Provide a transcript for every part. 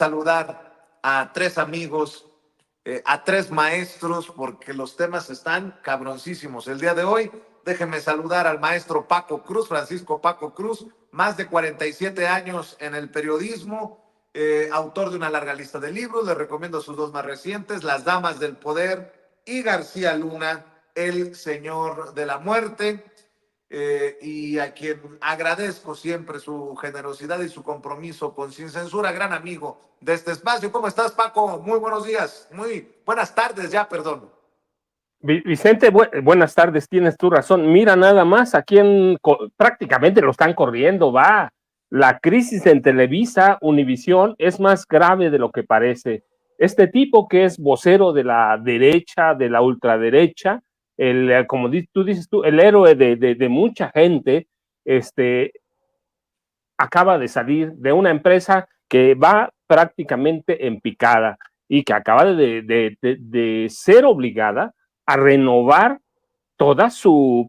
saludar a tres amigos, a tres maestros, porque los temas están cabroncísimos. El día de hoy, déjenme saludar al maestro Paco Cruz, Francisco Paco Cruz, más de 47 años en el periodismo, autor de una larga lista de libros. Les recomiendo sus dos más recientes, Las Damas del Poder y García Luna, El Señor de la Muerte. Y a quien agradezco siempre su generosidad y su compromiso con Sin Censura, gran amigo de este espacio. ¿Cómo estás, Paco? Muy buenos días, muy buenas tardes ya, perdón. Vicente, buenas tardes, tienes tu razón. Mira nada más, aquí prácticamente lo están corriendo, va. La crisis en Televisa, Univisión, es más grave de lo que parece. Este tipo que es vocero de la derecha, de la ultraderecha, como tú dices tú, el héroe de mucha gente, acaba de salir de una empresa que va prácticamente en picada y que acaba de ser obligada a renovar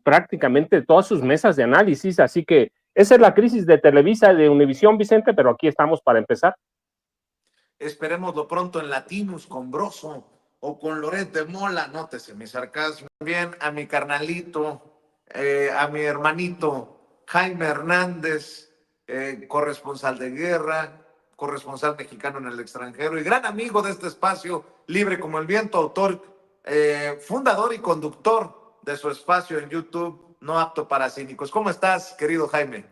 prácticamente todas sus mesas de análisis. Así que esa es la crisis de Televisa, de Univisión, Vicente, pero aquí estamos para empezar. Esperémoslo pronto en Latinos con Broso o con Loret de Mola. Nótese mi sarcasmo. También a mi carnalito, a mi hermanito Jaime Hernández, corresponsal de guerra, corresponsal mexicano en el extranjero y gran amigo de este espacio, Libre como el Viento, autor, fundador y conductor de su espacio en YouTube, No Apto para Cínicos. ¿Cómo estás, querido Jaime?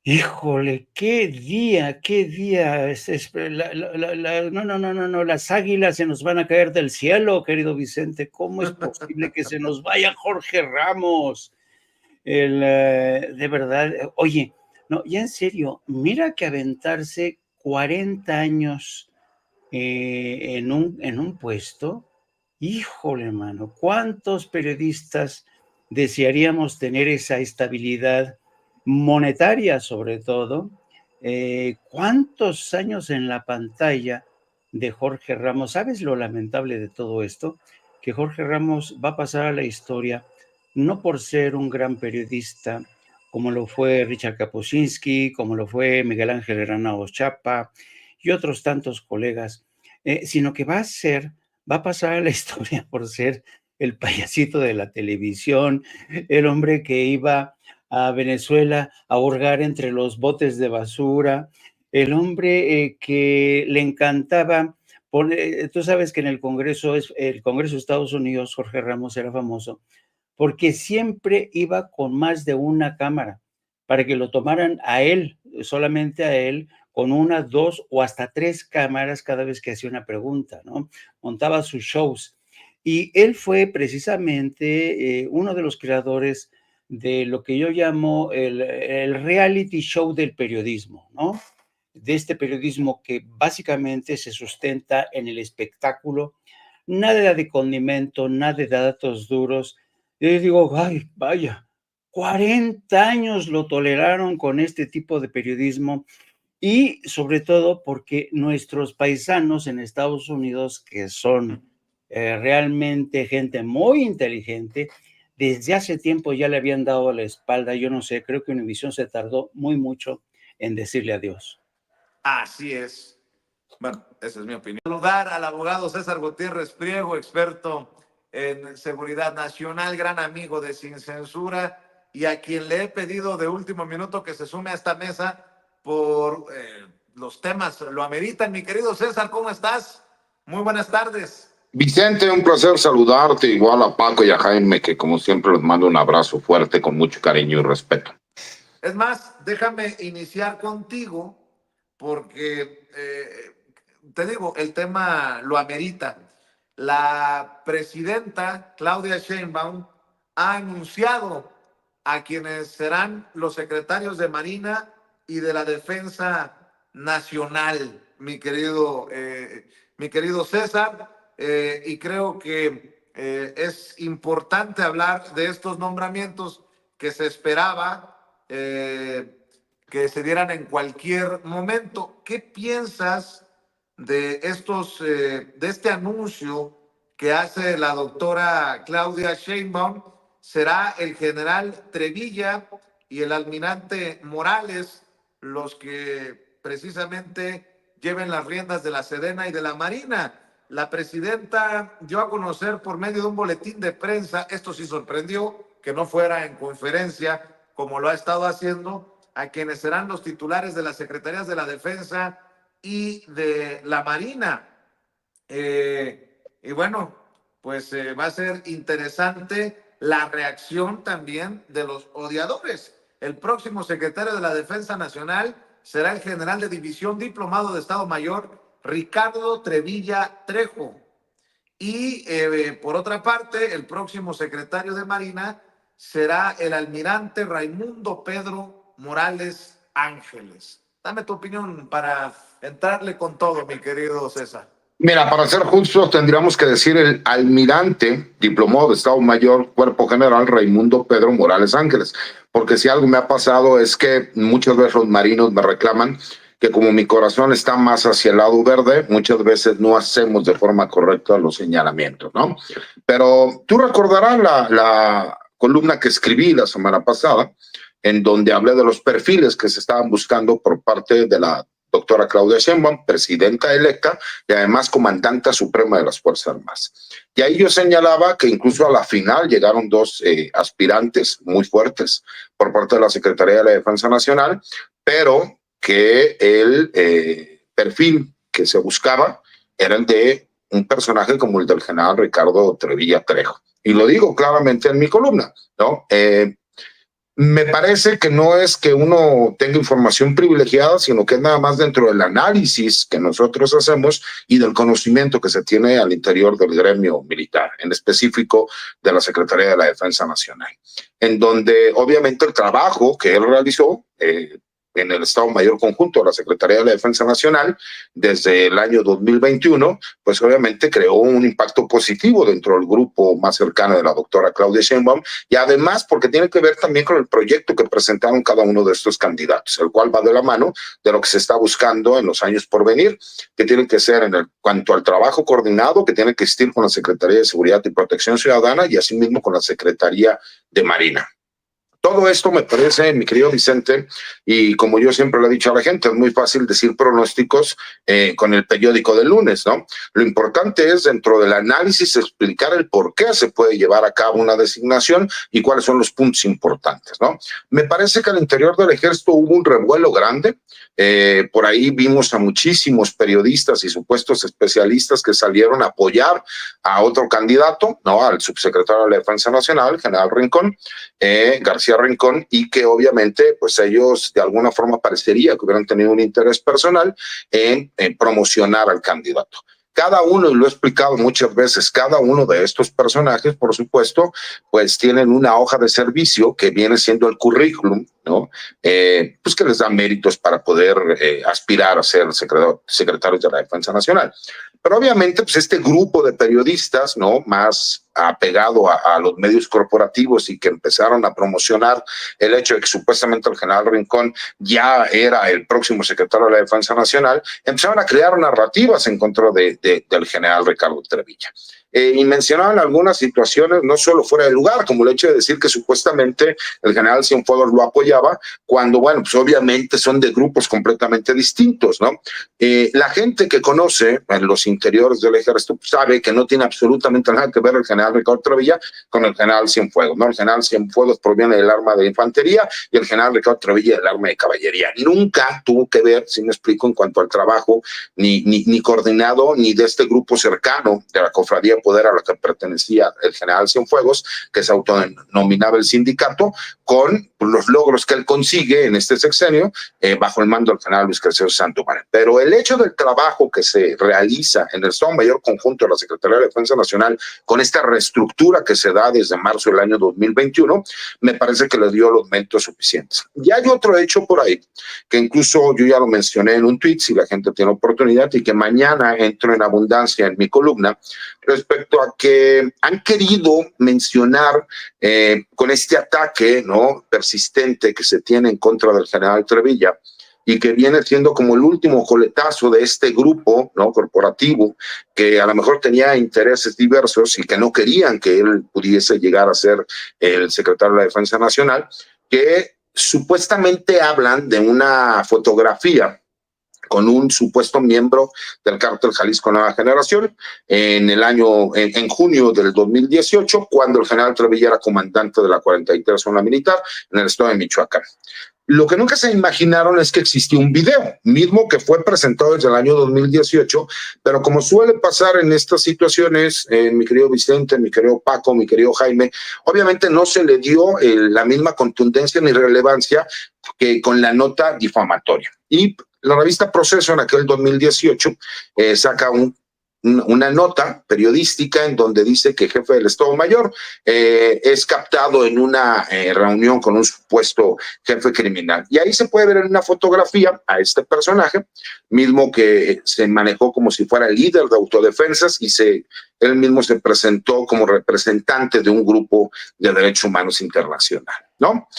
Híjole, qué día, qué día. No, las águilas se nos van a caer del cielo, querido Vicente. ¿Cómo es posible que se nos vaya Jorge Ramos? De verdad, oye, no, ya en serio, mira que aventarse 40 años en un puesto, híjole, mano, ¿cuántos periodistas desearíamos tener esa estabilidad monetaria, sobre todo? ¿Cuántos años en la pantalla de Jorge Ramos? ¿Sabes lo lamentable de todo esto? Que Jorge Ramos va a pasar a la historia no por ser un gran periodista, como lo fue Richard Kapuscinski, como lo fue Miguel Ángel Granados Chapa y otros tantos colegas, sino que va a pasar a la historia por ser el payasito de la televisión, el hombre que iba a Venezuela a hurgar entre los botes de basura, el hombre que le encantaba poner, tú sabes que en el Congreso de Estados Unidos, Jorge Ramos era famoso porque siempre iba con más de una cámara para que lo tomaran a él, solamente a él, con una, dos o hasta tres cámaras cada vez que hacía una pregunta, ¿no? Montaba sus shows. Y él fue precisamente uno de los creadores de lo que yo llamo el reality show del periodismo, ¿no? De este periodismo que básicamente se sustenta en el espectáculo, nada de condimento, nada de datos duros. Yo digo, ay, vaya, 40 años lo toleraron con este tipo de periodismo y sobre todo porque nuestros paisanos en Estados Unidos, que son realmente gente muy inteligente, desde hace tiempo ya le habían dado la espalda. Yo no sé, creo que Univision se tardó muy mucho en decirle adiós. Así es. Bueno, esa es mi opinión. Saludar al abogado César Gutiérrez Priego, experto en seguridad nacional, gran amigo de Sin Censura, y a quien le he pedido de último minuto que se sume a esta mesa por los temas lo ameritan. Mi querido César, ¿cómo estás? Muy buenas tardes. Vicente, un placer saludarte, igual a Paco y a Jaime, que como siempre les mando un abrazo fuerte con mucho cariño y respeto. Es más, déjame iniciar contigo porque te digo, el tema lo amerita. La presidenta Claudia Sheinbaum ha anunciado a quienes serán los secretarios de Marina y de la Defensa Nacional, mi querido César, y creo que es importante hablar de estos nombramientos que se esperaba que se dieran en cualquier momento. ¿Qué piensas de este anuncio que hace la doctora Claudia Sheinbaum? ¿Será el general Trevilla y el almirante Morales los que precisamente lleven las riendas de la Sedena y de la Marina. La presidenta dio a conocer por medio de un boletín de prensa, esto sí sorprendió, que no fuera en conferencia como lo ha estado haciendo, a quienes serán los titulares de las Secretarías de la Defensa y de la Marina. Y bueno, pues va a ser interesante la reacción también de los odiadores. El próximo secretario de la Defensa Nacional será el general de división diplomado de Estado Mayor, Ricardo Trevilla Trejo. Y por otra parte, el próximo secretario de Marina será el almirante Raimundo Pedro Morales Ángeles. Dame tu opinión para entrarle con todo, mi querido César. Mira, para ser justos, tendríamos que decir el almirante diplomado de Estado Mayor, Cuerpo General Raimundo Pedro Morales Ángeles, porque si algo me ha pasado es que muchas veces los marinos me reclaman que como mi corazón está más hacia el lado verde, muchas veces no hacemos de forma correcta los señalamientos, ¿no? Pero tú recordarás la columna que escribí la semana pasada, en donde hablé de los perfiles que se estaban buscando por parte de la doctora Claudia Sheinbaum, presidenta electa y además comandante suprema de las Fuerzas Armadas. Y ahí yo señalaba que incluso a la final llegaron dos aspirantes muy fuertes por parte de la Secretaría de la Defensa Nacional, pero que el perfil que se buscaba era el de un personaje como el del general Ricardo Trevilla Trejo. Y lo digo claramente en mi columna, ¿no? Me parece que no es que uno tenga información privilegiada, sino que es nada más dentro del análisis que nosotros hacemos y del conocimiento que se tiene al interior del gremio militar, en específico de la Secretaría de la Defensa Nacional, en donde obviamente el trabajo que él realizó en el Estado Mayor Conjunto de la Secretaría de la Defensa Nacional desde el año 2021, pues obviamente creó un impacto positivo dentro del grupo más cercano de la doctora Claudia Sheinbaum, y además porque tiene que ver también con el proyecto que presentaron cada uno de estos candidatos, el cual va de la mano de lo que se está buscando en los años por venir, que tiene que ser en cuanto al trabajo coordinado, que tiene que existir con la Secretaría de Seguridad y Protección Ciudadana y asimismo con la Secretaría de Marina. Todo esto me parece, mi querido Vicente, y como yo siempre le he dicho a la gente, es muy fácil decir pronósticos con el periódico del lunes, ¿no? Lo importante es, dentro del análisis, explicar el por qué se puede llevar a cabo una designación y cuáles son los puntos importantes, ¿no? Me parece que al interior del ejército hubo un revuelo grande. Por ahí vimos a muchísimos periodistas y supuestos especialistas que salieron a apoyar a otro candidato, ¿no? Al subsecretario de la Defensa Nacional, general Rincón, García Rincón, y que obviamente pues ellos de alguna forma parecería que hubieran tenido un interés personal en promocionar al candidato. Cada uno, y lo he explicado muchas veces, cada uno de estos personajes, por supuesto, pues tienen una hoja de servicio que viene siendo el currículum, ¿no? Pues que les da méritos para poder aspirar a ser secretarios de la Defensa Nacional. Pero obviamente, pues este grupo de periodistas, ¿no? Más apegado a los medios corporativos y que empezaron a promocionar el hecho de que supuestamente el general Rincón ya era el próximo secretario de la Defensa Nacional, empezaron a crear narrativas en contra del general Ricardo Trevilla. Y mencionaban algunas situaciones no solo fuera de lugar, como el hecho de decir que supuestamente el general Cienfuegos lo apoyaba, cuando, bueno, pues obviamente son de grupos completamente distintos, ¿no? La gente que conoce en los interiores del ejército sabe que no tiene absolutamente nada que ver el general Ricardo Trevilla con el general Cienfuegos, ¿no? El general Cienfuegos proviene del arma de infantería y el general Ricardo Trevilla del arma de caballería. Nunca tuvo que ver, si me explico, en cuanto al trabajo, ni coordinado, ni de este grupo cercano de la cofradía Poder a la que pertenecía el general Cienfuegos, que se autodenominaba el sindicato, con los logros que él consigue en este sexenio bajo el mando del general Luis Crescencio Sandoval. Pero el hecho del trabajo que se realiza en el Estado Mayor Conjunto de la Secretaría de Defensa Nacional con esta reestructura que se da desde marzo del año 2021, me parece que le dio los méritos suficientes. Y hay otro hecho por ahí, que incluso yo ya lo mencioné en un tweet, si la gente tiene oportunidad, y que mañana entro en abundancia en mi columna, respecto a que han querido mencionar con este ataque, ¿no? Persistente que se tiene en contra del general Trevilla y que viene siendo como el último coletazo de este grupo, ¿no? Corporativo, que a lo mejor tenía intereses diversos y que no querían que él pudiese llegar a ser el secretario de la Defensa Nacional, que supuestamente hablan de una fotografía con un supuesto miembro del cártel Jalisco Nueva Generación en junio del 2018, cuando el general Trevilla era comandante de la 43 Zona Militar en el estado de Michoacán. Lo que nunca se imaginaron es que existía un video, mismo que fue presentado desde el año 2018, pero como suele pasar en estas situaciones, mi querido Vicente, mi querido Paco, mi querido Jaime, obviamente no se le dio la misma contundencia ni relevancia que con la nota difamatoria. Y la revista Proceso en aquel 2018 saca una nota periodística en donde dice que el jefe del Estado Mayor es captado en una reunión con un supuesto jefe criminal. Y ahí se puede ver en una fotografía a este personaje, mismo que se manejó como si fuera el líder de autodefensas y él mismo se presentó como representante de un grupo de derechos humanos internacional, ¿no?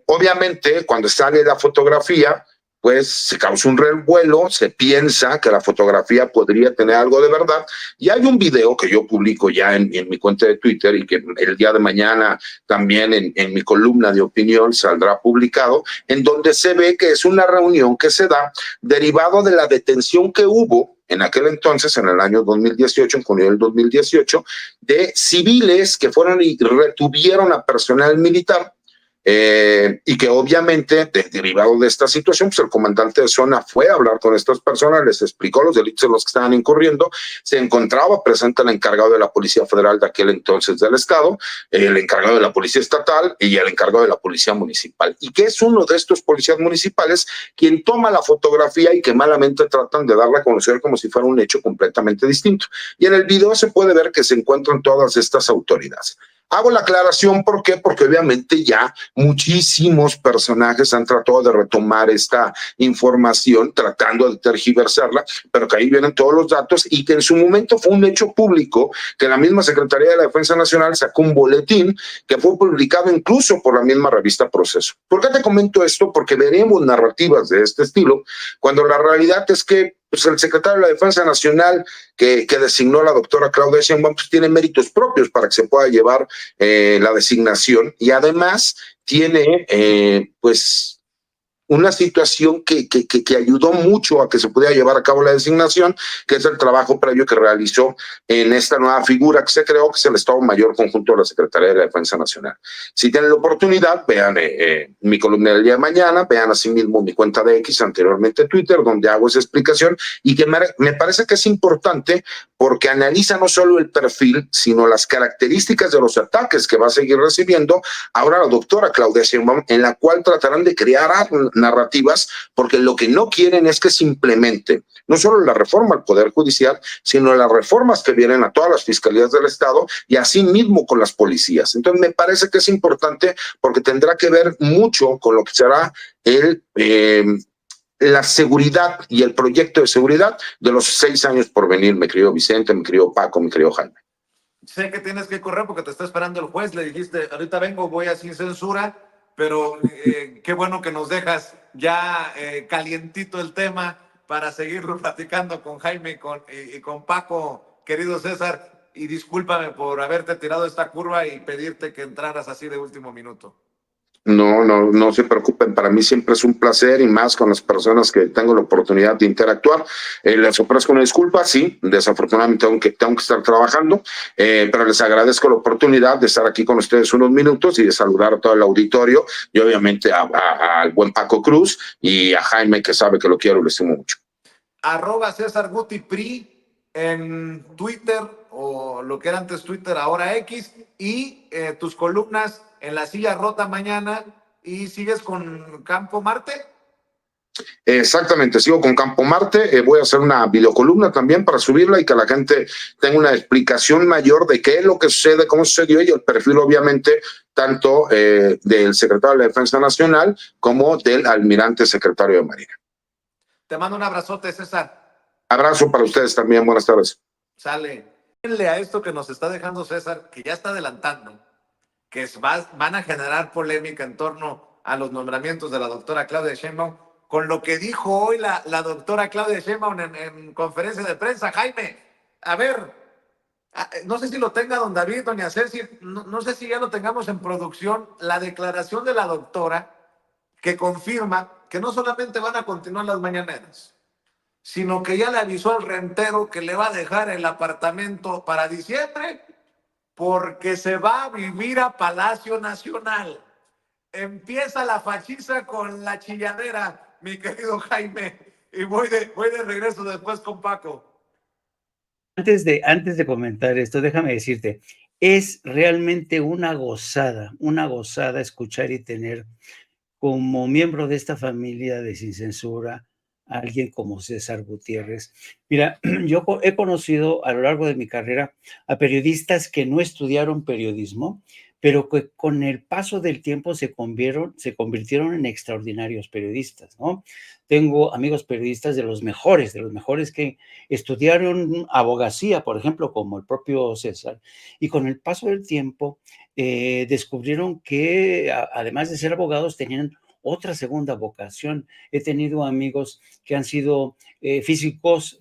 Obviamente, cuando sale la fotografía, pues se causa un revuelo, se piensa que la fotografía podría tener algo de verdad, y hay un video que yo publico ya en mi cuenta de Twitter y que el día de mañana también en mi columna de opinión saldrá publicado, en donde se ve que es una reunión que se da derivado de la detención que hubo en aquel entonces, en el año 2018, en junio del 2018, de civiles que fueron y retuvieron a personal militar. Y que obviamente, derivado de esta situación, pues el comandante de zona fue a hablar con estas personas, les explicó los delitos en los que estaban incurriendo, se encontraba presente el encargado de la Policía Federal de aquel entonces del Estado, el encargado de la Policía Estatal y el encargado de la Policía Municipal, y que es uno de estos policías municipales quien toma la fotografía y que malamente tratan de darla a conocer como si fuera un hecho completamente distinto. Y en el video se puede ver que se encuentran todas estas autoridades. Hago la aclaración, ¿por qué? Porque obviamente ya muchísimos personajes han tratado de retomar esta información, tratando de tergiversarla, pero que ahí vienen todos los datos y que en su momento fue un hecho público, que la misma Secretaría de la Defensa Nacional sacó un boletín que fue publicado incluso por la misma revista Proceso. ¿Por qué te comento esto? Porque veremos narrativas de este estilo, cuando la realidad es que pues el secretario de la Defensa Nacional que designó la doctora Claudia Sheinbaum pues tiene méritos propios para que se pueda llevar la designación, y además tiene pues una situación que ayudó mucho a que se pudiera llevar a cabo la designación, que es el trabajo previo que realizó en esta nueva figura que se creó, que es el Estado Mayor Conjunto de la Secretaría de la Defensa Nacional. Si tienen la oportunidad, vean mi columna del día de mañana, vean asimismo mi cuenta de X, anteriormente Twitter, donde hago esa explicación, y que me parece que es importante porque analiza no solo el perfil, sino las características de los ataques que va a seguir recibiendo ahora la doctora Claudia Sheinbaum, en la cual tratarán de crear narrativas, porque lo que no quieren es que se implemente no solo la reforma al Poder Judicial, sino las reformas que vienen a todas las fiscalías del Estado y así mismo con las policías. Entonces me parece que es importante porque tendrá que ver mucho con lo que será la seguridad y el proyecto de seguridad de los 6 años por venir, mi querido Vicente, mi querido Paco, mi querido Jaime. Sé que tienes que correr porque te está esperando el juez, le dijiste, ahorita vengo, voy a sin censura, pero qué bueno que nos dejas ya calientito el tema para seguirlo platicando con Jaime y con Paco, querido César, y discúlpame por haberte tirado esta curva y pedirte que entraras así de último minuto. No se preocupen, para mí siempre es un placer, y más con las personas que tengo la oportunidad de interactuar. Les ofrezco una disculpa, sí, desafortunadamente tengo que estar trabajando, pero les agradezco la oportunidad de estar aquí con ustedes unos minutos y de saludar a todo el auditorio, y obviamente al buen Paco Cruz y a Jaime, que sabe que lo quiero y lo estimo mucho. @CésarGutiPri en Twitter, o lo que era antes Twitter, ahora X, y tus columnas en La Silla Rota mañana, y sigues con Campo Marte. Exactamente, sigo con Campo Marte, voy a hacer una videocolumna también para subirla y que la gente tenga una explicación mayor de qué es lo que sucede, cómo sucedió, y el perfil obviamente tanto del secretario de la Defensa Nacional como del almirante secretario de Marina. Te mando un abrazote, César. Abrazo para ustedes también, buenas tardes. Sale. A esto que nos está dejando César, que ya está adelantando, que van a generar polémica en torno a los nombramientos de la doctora Claudia Sheinbaum, con lo que dijo hoy la doctora Claudia Sheinbaum en conferencia de prensa. Jaime, a ver, no sé si lo tenga don David, doña Ceci, no sé si ya lo tengamos en producción, la declaración de la doctora que confirma que no solamente van a continuar las mañaneras, sino que ya le avisó al rentero que le va a dejar el apartamento para diciembre porque se va a vivir a Palacio Nacional. Empieza la fachiza con la chilladera, mi querido Jaime, y voy de regreso después con Paco. Antes de comentar esto, déjame decirte, es realmente una gozada escuchar y tener como miembro de esta familia de Sin Censura a alguien como César Gutiérrez. Mira, yo he conocido a lo largo de mi carrera a periodistas que no estudiaron periodismo, pero que con el paso del tiempo se convirtieron en extraordinarios periodistas, ¿no? Tengo amigos periodistas de los mejores que estudiaron abogacía, por ejemplo, como el propio César, y con el paso del tiempo descubrieron que además de ser abogados tenían otra segunda vocación. He tenido amigos que han sido físicos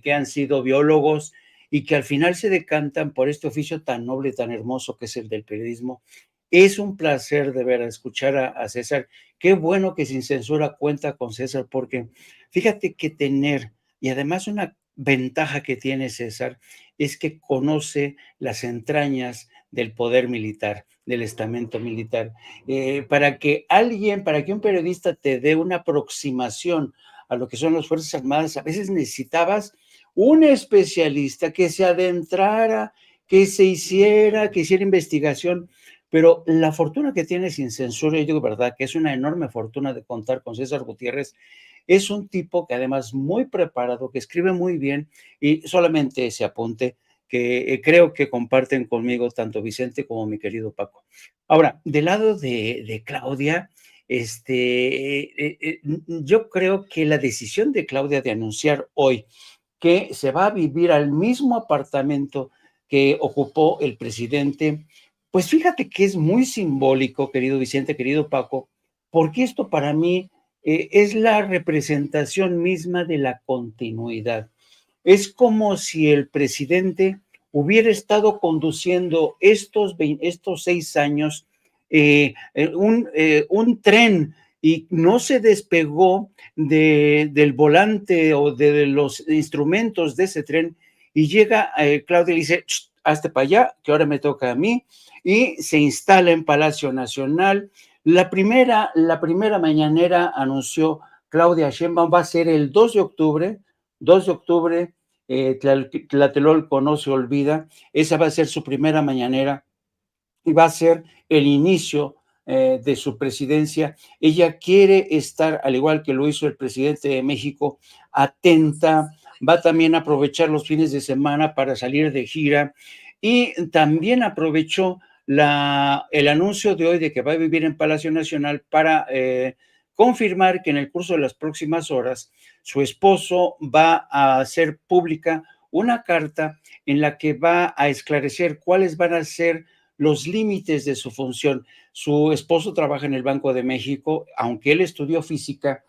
que han sido biólogos y que al final se decantan por este oficio tan noble, tan hermoso que es el del periodismo. Es un placer de ver, escuchar a César. Qué bueno que Sin Censura cuenta con César, porque fíjate que tener, y además una ventaja que tiene César, es que conoce las entrañas del poder militar, del estamento militar. Para que un periodista te dé una aproximación a lo que son las Fuerzas Armadas, a veces necesitabas un especialista que se adentrara, que hiciera investigación, pero la fortuna que tiene Sin Censura, yo digo verdad, que es una enorme fortuna de contar con César Gutiérrez. Es un tipo que además muy preparado, que escribe muy bien, y solamente ese apunte que creo que comparten conmigo tanto Vicente como mi querido Paco. Ahora, del lado de Claudia, yo creo que la decisión de Claudia de anunciar hoy que se va a vivir al mismo apartamento que ocupó el presidente, pues fíjate que es muy simbólico, querido Vicente, querido Paco, porque esto para mí es la representación misma de la continuidad. Es como si el presidente hubiera estado conduciendo estos 6 años un tren y no se despegó del volante o de los instrumentos de ese tren, y llega Claudia y dice, hazte para allá, que ahora me toca a mí, y se instala en Palacio Nacional. La primera mañanera anunció Claudia Sheinbaum, va a ser el 2 de octubre, Tlatelolco no se olvida, esa va a ser su primera mañanera y va a ser el inicio de su presidencia. Ella quiere estar, al igual que lo hizo el presidente de México, atenta, va también a aprovechar los fines de semana para salir de gira, y también aprovechó el anuncio de hoy de que va a vivir en Palacio Nacional para confirmar que en el curso de las próximas horas su esposo va a hacer pública una carta en la que va a esclarecer cuáles van a ser los límites de su función. Su esposo trabaja en el Banco de México, aunque él estudió física.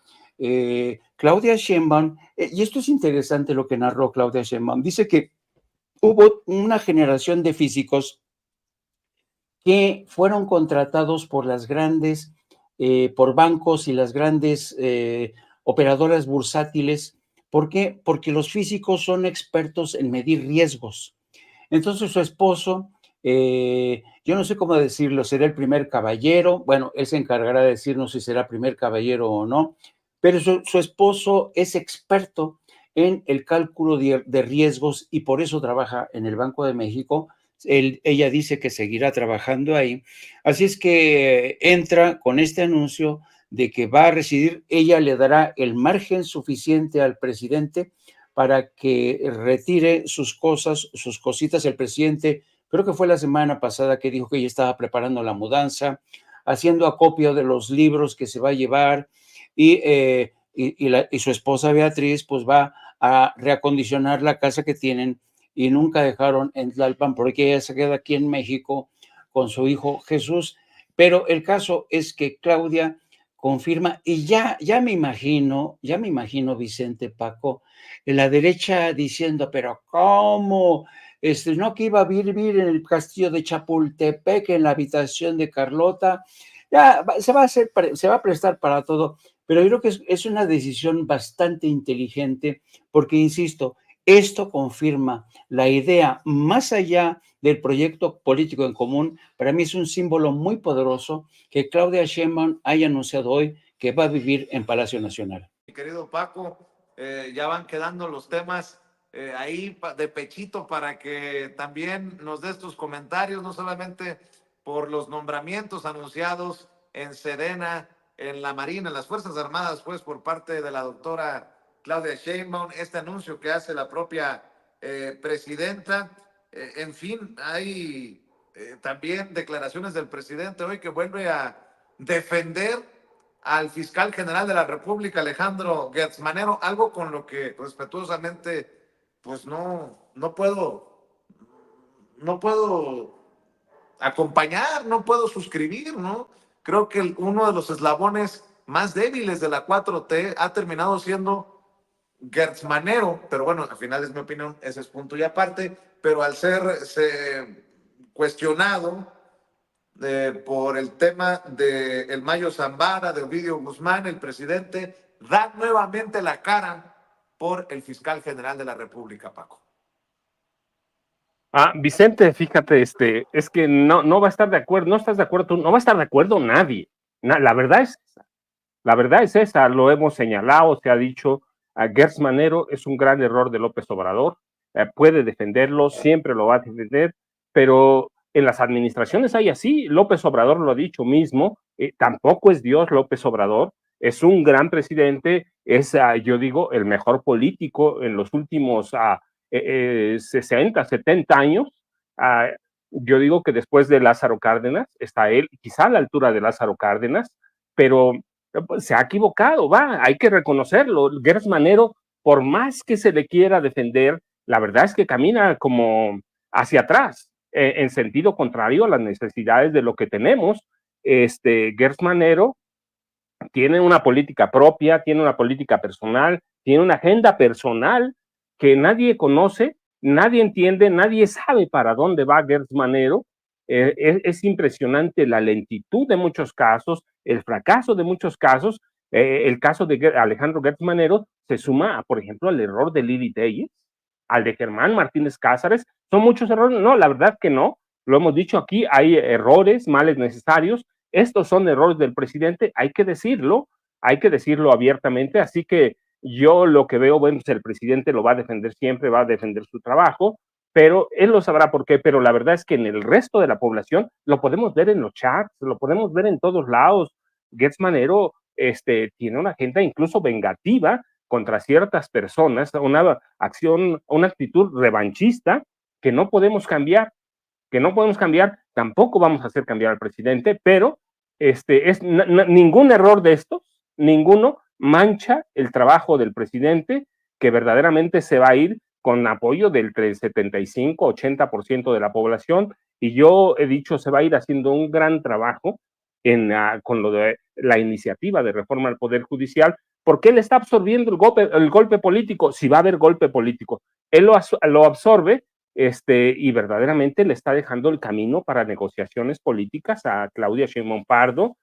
Claudia Sheinbaum, y esto es interesante lo que narró Claudia Sheinbaum, dice que hubo una generación de físicos que fueron contratados por las grandes, por bancos y las grandes operadoras bursátiles. ¿Por qué? Porque los físicos son expertos en medir riesgos. Entonces su esposo, yo no sé cómo decirlo, será el primer caballero, bueno, él se encargará de decirnos si será primer caballero o no, pero su esposo es experto en el cálculo de riesgos y por eso trabaja en el Banco de México. Ella dice que seguirá trabajando ahí, así es que entra con este anuncio de que va a residir. Ella le dará el margen suficiente al presidente para que retire sus cosas, sus cositas. El presidente, creo que fue la semana pasada que dijo que ella estaba preparando la mudanza, haciendo acopio de los libros que se va a llevar, y su esposa Beatriz pues va a reacondicionar la casa que tienen y nunca dejaron en Tlalpan, porque ella se queda aquí en México con su hijo Jesús. Pero el caso es que Claudia confirma, y ya me imagino, Vicente, Paco, en la derecha diciendo, pero ¿cómo? No, que iba a vivir en el castillo de Chapultepec, en la habitación de Carlota. Ya se va a prestar para todo, Pero yo creo que es una decisión bastante inteligente porque, insisto, esto confirma la idea más allá del proyecto político en común. Para mí es un símbolo muy poderoso que Claudia Sheinbaum haya anunciado hoy que va a vivir en Palacio Nacional. Mi querido Paco, ya van quedando los temas ahí de pechito para que también nos des tus comentarios, no solamente por los nombramientos anunciados en Sedena, en la Marina, en las Fuerzas Armadas, pues por parte de la doctora Claudia Sheinbaum, este anuncio que hace la propia presidenta. En fin, hay también declaraciones del presidente hoy que vuelve a defender al fiscal general de la República, Alejandro Gertz Manero, algo con lo que respetuosamente, pues no puedo acompañar, no puedo suscribir, ¿no? Creo que uno de los eslabones más débiles de la 4T ha terminado siendo Gertz Manero, pero bueno, al final es mi opinión, ese es punto y aparte, pero al ser cuestionado por el tema de el Mayo Zambada, de Ovidio Guzmán, el presidente da nuevamente la cara por el fiscal general de la República, Paco. Vicente, fíjate, es que no va a estar de acuerdo, no estás de acuerdo tú, no va a estar de acuerdo nadie. La verdad es esa, lo hemos señalado, se ha dicho, Gertz Manero es un gran error de López Obrador, puede defenderlo, siempre lo va a defender, pero en las administraciones hay así, López Obrador lo ha dicho mismo, tampoco es Dios López Obrador, es un gran presidente, es, yo digo, el mejor político en los últimos 60, 70 años. Yo digo que después de Lázaro Cárdenas, está él, quizá a la altura de Lázaro Cárdenas, pero se ha equivocado, hay que reconocerlo. Gertz Manero, por más que se le quiera defender, la verdad es que camina como hacia atrás, en sentido contrario a las necesidades de lo que tenemos. Gertz Manero tiene una política propia, tiene una política personal, tiene una agenda personal que nadie conoce, nadie entiende, nadie sabe para dónde va Gertz Manero. Es impresionante la lentitud de muchos casos, el fracaso de muchos casos. El caso de Alejandro Gertz Manero se suma, por ejemplo, al error de Lili Telles, al de Germán Martínez Cázares. ¿Son muchos errores? No, la verdad que no. Lo hemos dicho aquí, hay errores, males necesarios. Estos son errores del presidente, hay que decirlo abiertamente. Así que yo lo que veo, bueno, pues el presidente lo va a defender siempre, va a defender su trabajo, pero él lo sabrá por qué. Pero la verdad es que en el resto de la población lo podemos ver en los chats, lo podemos ver en todos lados. Gertz Manero tiene una agenda incluso vengativa contra ciertas personas, una actitud revanchista que no podemos cambiar, tampoco vamos a hacer cambiar al presidente, pero ningún error de estos, ninguno mancha el trabajo del presidente, que verdaderamente se va a ir con apoyo del 75-80% de la población, y yo he dicho, se va a ir haciendo un gran trabajo con lo de la iniciativa de reforma al Poder Judicial, porque él está absorbiendo el golpe político. Si va a haber golpe político, él lo absorbe, y verdaderamente le está dejando el camino para negociaciones políticas a Claudia Sheinbaum Pardo.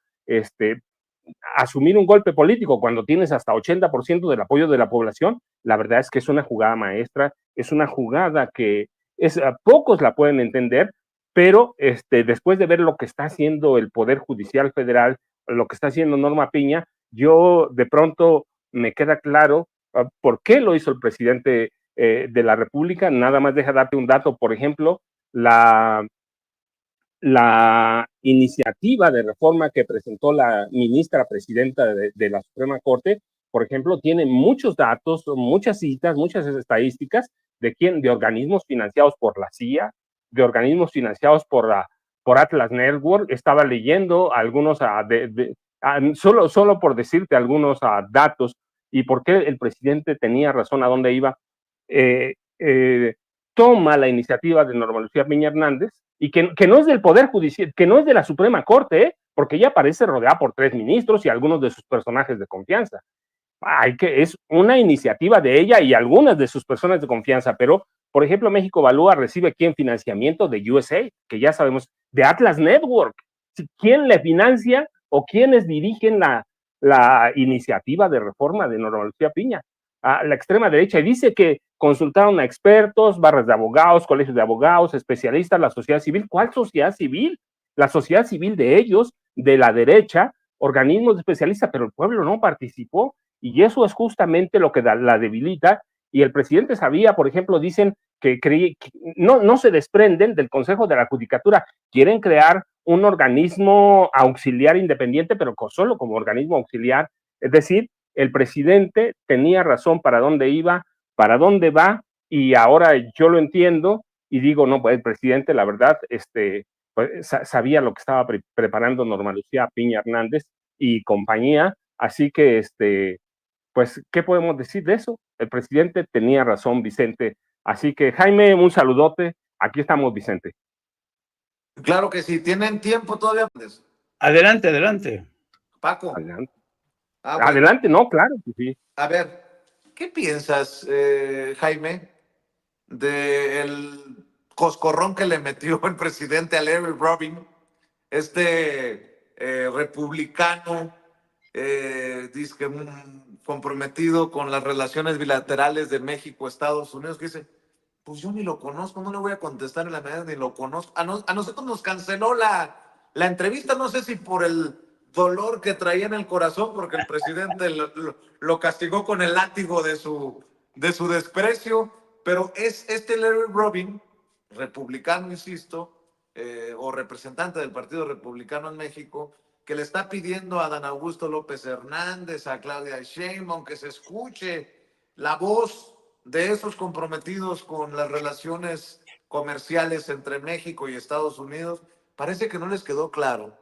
Asumir un golpe político cuando tienes hasta 80% del apoyo de la población, la verdad es que es una jugada maestra, es una jugada que pocos la pueden entender, pero después de ver lo que está haciendo el Poder Judicial Federal, lo que está haciendo Norma Piña, yo de pronto me queda claro por qué lo hizo el presidente de la República. Nada más deja darte un dato, por ejemplo, la iniciativa de reforma que presentó la ministra presidenta de la Suprema Corte, por ejemplo, tiene muchos datos, muchas citas, muchas estadísticas de organismos financiados por la CIA, de organismos financiados por Atlas Network. Estaba leyendo algunos, solo por decirte algunos datos y por qué el presidente tenía razón a dónde iba. Toma la iniciativa de Norma Lucía Piña Hernández, y que no es del Poder Judicial, que no es de la Suprema Corte, porque ella aparece rodeada por 3 ministros y algunos de sus personajes de confianza. Es una iniciativa de ella y algunas de sus personas de confianza, pero, por ejemplo, México Evalúa recibe ¿quién? Financiamiento de USA, que ya sabemos, de Atlas Network. ¿Quién le financia o quiénes dirigen la iniciativa de reforma de Norma Lucía Piña, a la extrema derecha, y dice que consultaron a expertos, barras de abogados, colegios de abogados, especialistas, la sociedad civil. ¿Cuál sociedad civil? La sociedad civil de ellos, de la derecha, organismos de especialistas, pero el pueblo no participó, y eso es justamente lo que la debilita. Y el presidente sabía, por ejemplo, dicen que no se desprenden del Consejo de la Judicatura, quieren crear un organismo auxiliar independiente, pero solo como organismo auxiliar. Es decir, el presidente tenía razón para dónde iba, para dónde va, y ahora yo lo entiendo y digo, no, pues el presidente, la verdad, pues, sabía lo que estaba preparando Norma Lucía Piña Hernández y compañía, así que, pues, ¿qué podemos decir de eso? El presidente tenía razón, Vicente. Así que, Jaime, un saludote. Aquí estamos, Vicente. Claro que sí, tienen tiempo todavía. Adelante, adelante. Paco. Adelante. Bueno. Adelante, no, claro que sí. A ver, ¿qué piensas, Jaime, del coscorrón que le metió el presidente a Larry Rubin, republicano, dice comprometido con las relaciones bilaterales de México-Estados Unidos, que dice, pues yo ni lo conozco, no le voy a contestar en la medida ni lo conozco. A nosotros nos canceló la entrevista, no sé si por el dolor que traía en el corazón, porque el presidente lo castigó con el látigo de su desprecio, pero es Larry Rubin, republicano, insisto, o representante del Partido Republicano en México, que le está pidiendo a Dan Augusto López Hernández, a Claudia Sheinbaum, que se escuche la voz de esos comprometidos con las relaciones comerciales entre México y Estados Unidos. Parece que no les quedó claro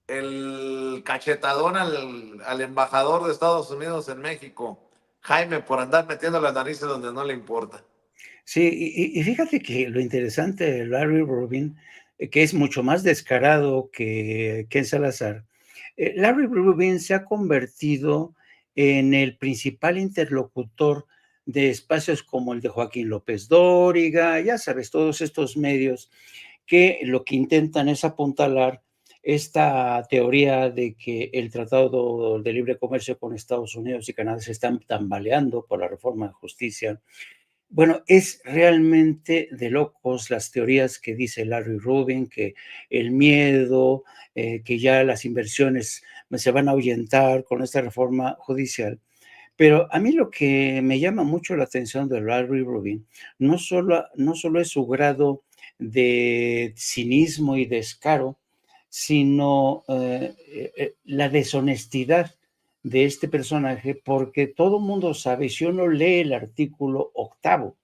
el cachetadón al embajador de Estados Unidos en México, Jaime, por andar metiendo las narices donde no le importa. Sí, y fíjate que lo interesante de Larry Rubin, que es mucho más descarado que Ken Salazar, Larry Rubin se ha convertido en el principal interlocutor de espacios como el de Joaquín López Dóriga, ya sabes, todos estos medios que lo que intentan es apuntalar esta teoría de que el Tratado de Libre Comercio con Estados Unidos y Canadá se están tambaleando por la reforma de justicia. Bueno, es realmente de locos las teorías que dice Larry Rubin, que el miedo, que ya las inversiones se van a ahuyentar con esta reforma judicial. Pero a mí lo que me llama mucho la atención de Larry Rubin no solo es su grado de cinismo y descaro, sino la deshonestidad de este personaje, porque todo el mundo sabe, si uno lee el artículo 8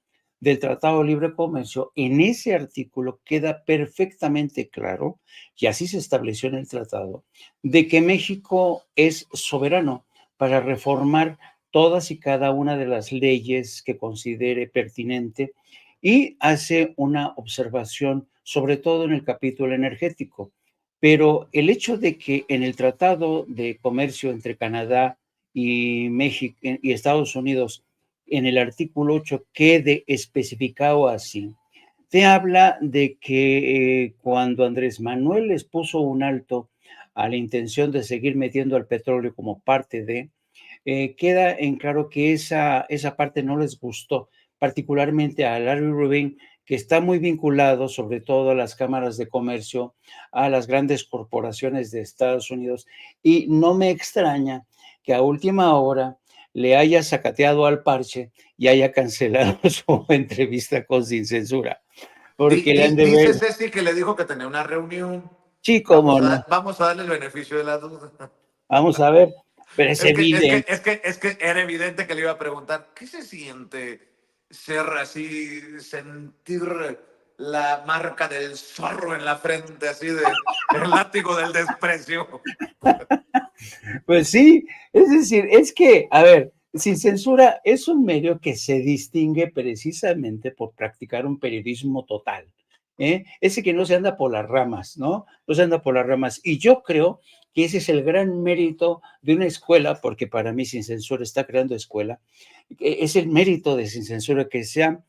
del Tratado de Libre Comercio, en ese artículo queda perfectamente claro, y así se estableció en el tratado, de que México es soberano para reformar todas y cada una de las leyes que considere pertinente, y hace una observación, sobre todo en el capítulo energético. Pero el hecho de que en el Tratado de Comercio entre Canadá y México y Estados Unidos, en el artículo 8, quede especificado así, te habla de que cuando Andrés Manuel les puso un alto a la intención de seguir metiendo al petróleo como parte de, queda en claro que esa parte no les gustó, particularmente a Larry Rubin, que está muy vinculado sobre todo a las cámaras de comercio, a las grandes corporaciones de Estados Unidos, y no me extraña que a última hora le haya sacateado al parche y haya cancelado su entrevista con Sin Censura. Porque le han de ver. Dice Ceci que le dijo que tenía una reunión. Sí, cómo no. Vamos a darle el beneficio de la duda. Vamos a ver, pero es evidente. Es que era evidente que le iba a preguntar, ¿qué se siente ser así, sentir la marca del zorro en la frente, así el látigo del desprecio? Pues sí, es decir, es que, a ver, Sin Censura es un medio que se distingue precisamente por practicar un periodismo total, ese que no se anda por las ramas, ¿no? No se anda por las ramas. Y yo creo que ese es el gran mérito de una escuela, porque para mí Sin Censura está creando escuela, es el mérito de Sin Censura que se ha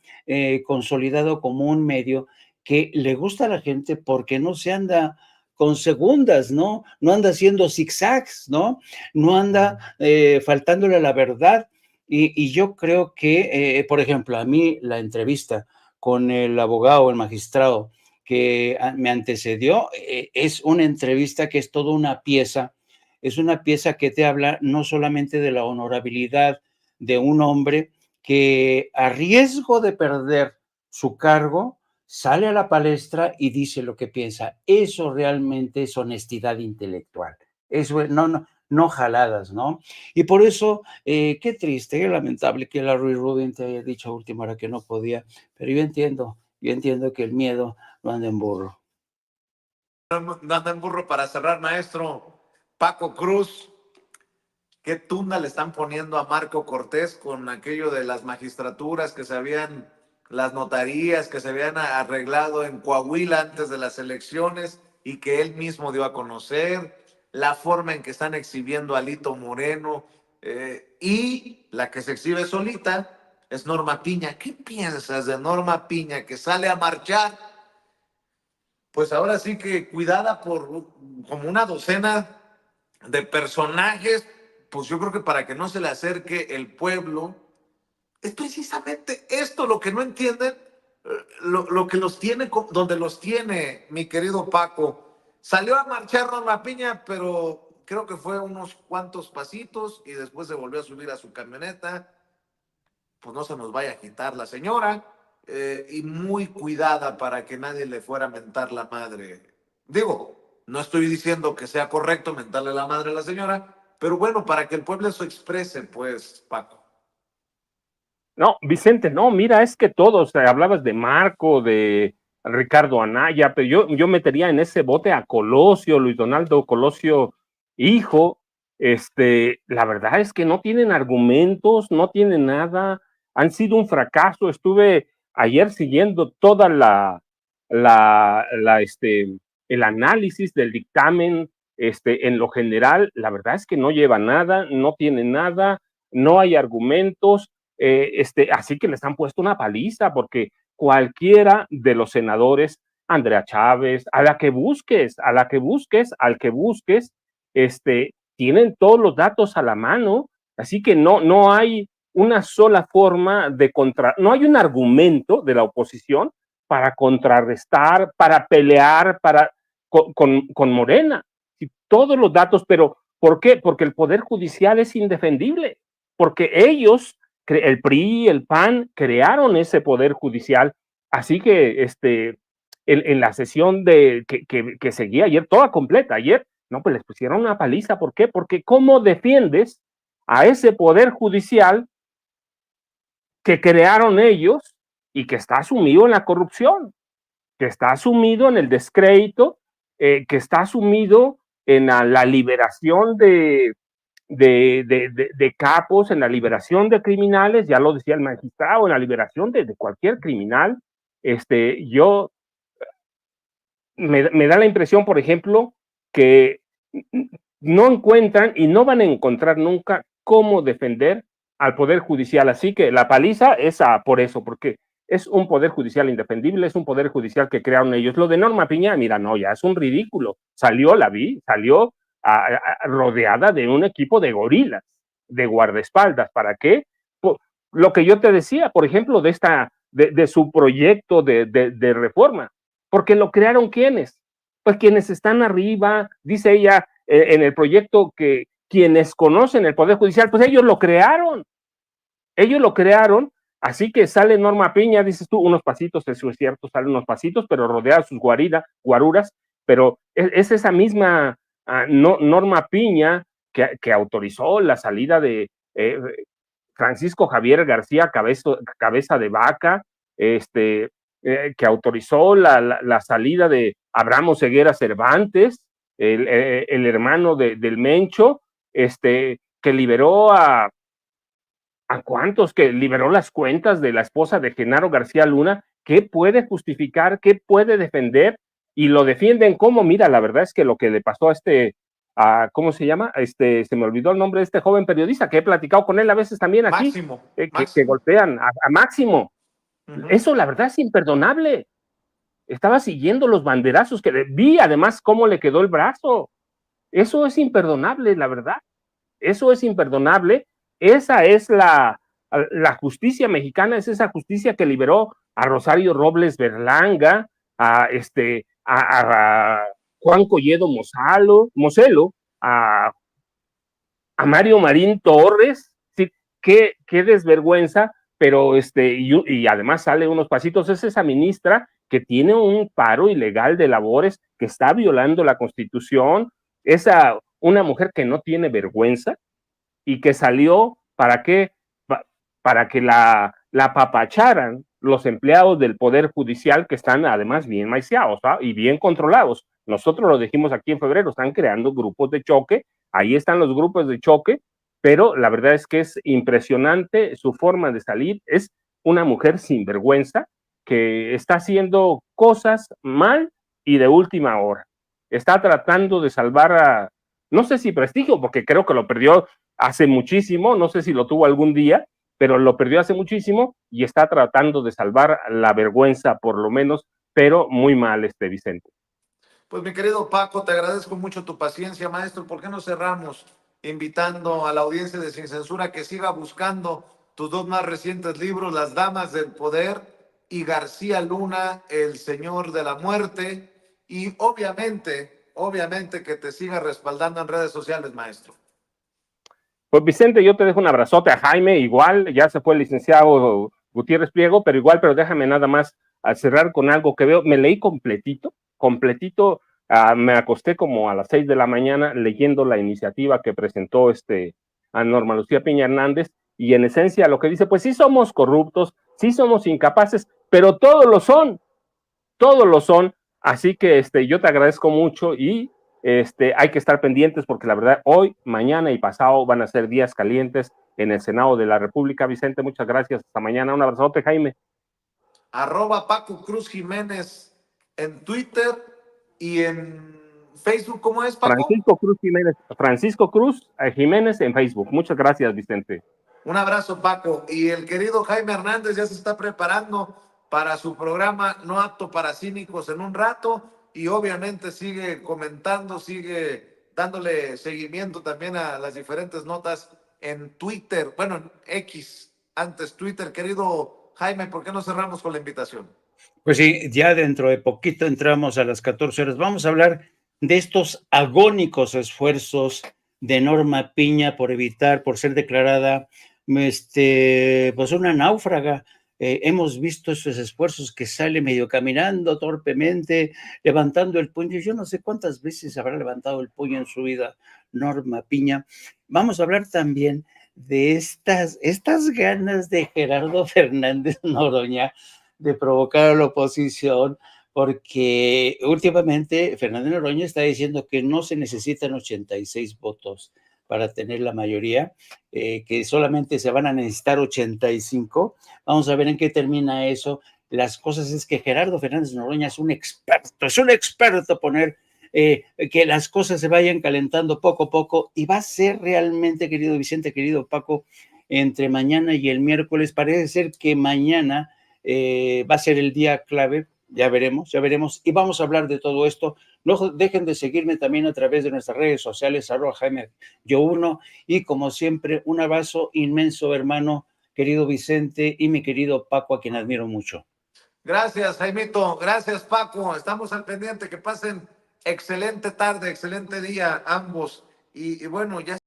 consolidado como un medio que le gusta a la gente porque no se anda con segundas, ¿no? No anda haciendo zigzags, ¿no? No anda faltándole a la verdad. Y yo creo que, por ejemplo, a mí la entrevista con el abogado, el magistrado que me antecedió, es una entrevista que es toda una pieza, es una pieza que te habla no solamente de la honorabilidad de un hombre que a riesgo de perder su cargo, sale a la palestra y dice lo que piensa. Eso realmente es honestidad intelectual. Eso no jaladas, ¿no? Y por eso, qué triste, qué lamentable que la Ruiz Rubin te haya dicho a última hora que no podía, pero yo entiendo que el miedo no anda en burro. No anda en burro. Para cerrar, maestro Paco Cruz, ¿qué tunda le están poniendo a Marco Cortés con aquello de las magistraturas que se habían, las notarías que se habían arreglado en Coahuila antes de las elecciones y que él mismo dio a conocer? La forma en que están exhibiendo a Alito Moreno, y la que se exhibe solita es Norma Piña. ¿Qué piensas de Norma Piña, que sale a marchar? Pues ahora sí que cuidada por como una docena de personajes, pues yo creo que para que no se le acerque el pueblo. Es precisamente esto lo que no entienden, lo que los tiene, donde los tiene, mi querido Paco. Salió a marchar Norma Piña, pero creo que fue unos cuantos pasitos y después se volvió a subir a su camioneta. Pues no se nos vaya a quitar la señora, y muy cuidada para que nadie le fuera a mentar la madre. Digo, no estoy diciendo que sea correcto mentarle la madre a la señora, pero bueno, para que el pueblo eso exprese, pues, Paco. No, Vicente, no, mira, es que todos, hablabas de Marco, de Ricardo Anaya, pero yo metería en ese bote a Colosio, Luis Donaldo Colosio, hijo. La verdad es que no tienen argumentos, no tienen nada, han sido un fracaso. Estuve ayer siguiendo toda el análisis del dictamen, en lo general. La verdad es que no lleva nada, no tiene nada, no hay argumentos. Así que les han puesto una paliza, porque cualquiera de los senadores, Andrea Chávez, al que busques, al que busques, tienen todos los datos a la mano. Así que no hay una sola forma de no hay un argumento de la oposición para contrarrestar, para pelear, con Morena. Todos los datos, pero ¿por qué? Porque el Poder Judicial es indefendible, porque ellos, el PRI, el PAN, crearon ese Poder Judicial. Así que en la sesión que seguía ayer, toda completa, ayer, no, pues les pusieron una paliza. ¿Por qué? Porque ¿cómo defiendes a ese Poder Judicial que crearon ellos y que está sumido en la corrupción, que está sumido en el descrédito, que está sumido en la liberación de capos, en la liberación de criminales? Ya lo decía el magistrado, en la liberación de cualquier criminal? Yo me da la impresión, por ejemplo, que no encuentran y no van a encontrar nunca cómo defender al Poder Judicial. Así que la paliza es por eso, porque es un Poder Judicial indefendible, es un Poder Judicial que crearon ellos. Lo de Norma Piña, mira, no, ya es un ridículo. Salió rodeada de un equipo de gorilas, de guardaespaldas. ¿Para qué? Lo que yo te decía, por ejemplo, de su proyecto de reforma. Porque lo crearon ¿quiénes? Pues quienes están arriba, dice ella, en el proyecto, que quienes conocen el Poder Judicial, pues ellos lo crearon, así que sale Norma Piña, dices tú, unos pasitos, eso es cierto, sale unos pasitos, pero rodea sus guaruras, pero es esa misma Norma Piña que autorizó la salida de Francisco Javier García Cabeza de Vaca, que autorizó la salida de Abraham Oseguera Cervantes, el hermano del Mencho, que liberó a cuántos, que liberó las cuentas de la esposa de Genaro García Luna. ¿Qué puede justificar? ¿Qué puede defender? Y lo defienden como, mira, la verdad es que lo que le pasó ¿cómo se llama? Se me olvidó el nombre de este joven periodista, que he platicado con él a veces también aquí, Máximo. que golpean a Máximo. Uh-huh. Eso, la verdad, es imperdonable. estaba siguiendo los banderazos que vi, además, cómo le quedó el brazo. Eso es imperdonable, la verdad. Eso es imperdonable. Esa es la justicia mexicana, es esa justicia que liberó a Rosario Robles Berlanga, a Juan Colledo Moselo, a Mario Marín Torres. Sí, qué desvergüenza, pero y además sale unos pasitos. Es esa ministra que tiene un paro ilegal de labores, que está violando la Constitución, una mujer que no tiene vergüenza y que salió para que la apapacharan los empleados del Poder Judicial, que están además bien maiciados, ¿ah? Y bien controlados. Nosotros lo dijimos aquí en febrero, están creando grupos de choque, ahí están los grupos de choque, pero la verdad es que es impresionante su forma de salir. Es una mujer sin vergüenza que está haciendo cosas mal y de última hora. Está tratando de salvar no sé si prestigio, porque creo que lo perdió hace muchísimo, no sé si lo tuvo algún día, pero lo perdió hace muchísimo y está tratando de salvar la vergüenza, por lo menos, pero muy mal, Vicente. Pues mi querido Paco, te agradezco mucho tu paciencia, maestro. ¿Por qué no cerramos invitando a la audiencia de Sin Censura que siga buscando tus dos más recientes libros, Las Damas del Poder y García Luna, El Señor de la Muerte? Y obviamente que te siga respaldando en redes sociales, maestro. Pues Vicente, yo te dejo un abrazote, a Jaime igual, ya se fue el licenciado Gutiérrez Pliego, pero déjame nada más a cerrar con algo que veo. Me leí completito, me acosté como a las 6 de la mañana leyendo la iniciativa que presentó a Norma Lucía Piña Hernández, y en esencia lo que dice, pues sí somos corruptos, sí somos incapaces, pero todos lo son, así que yo te agradezco mucho y hay que estar pendientes porque la verdad hoy, mañana y pasado van a ser días calientes en el Senado de la República. Vicente, muchas gracias, hasta mañana, un abrazote, Jaime. @Paco Cruz Jiménez en Twitter y en Facebook, ¿cómo es, Paco? Francisco Cruz Jiménez en Facebook. Muchas gracias, Vicente. Un abrazo, Paco. Y el querido Jaime Hernández ya se está preparando para su programa No Apto para Cínicos en un rato, y obviamente sigue comentando, sigue dándole seguimiento también a las diferentes notas en Twitter, bueno, en X, antes Twitter. Querido Jaime, ¿por qué no cerramos con la invitación? Pues sí, ya dentro de poquito entramos a las 14 horas. Vamos a hablar de estos agónicos esfuerzos de Norma Piña por ser declarada pues una náufraga. Hemos visto esos esfuerzos que sale medio caminando torpemente, levantando el puño. Yo no sé cuántas veces habrá levantado el puño en su vida Norma Piña. Vamos a hablar también de estas ganas de Gerardo Fernández Noroña de provocar a la oposición, porque últimamente Fernández Noroña está diciendo que no se necesitan 86 votos para tener la mayoría, que solamente se van a necesitar 85. Vamos a ver en qué termina eso. Las cosas es que Gerardo Fernández Noroña es un experto poner que las cosas se vayan calentando poco a poco, y va a ser realmente, querido Vicente, querido Paco, entre mañana y el miércoles. Parece ser que mañana va a ser el día clave. Ya veremos, y vamos a hablar de todo esto. No dejen de seguirme también a través de nuestras redes sociales, @Jaime_1, y como siempre, un abrazo inmenso, hermano, querido Vicente, y mi querido Paco, a quien admiro mucho. Gracias, Jaimito, gracias, Paco, estamos al pendiente, que pasen excelente tarde, excelente día ambos, y bueno, ya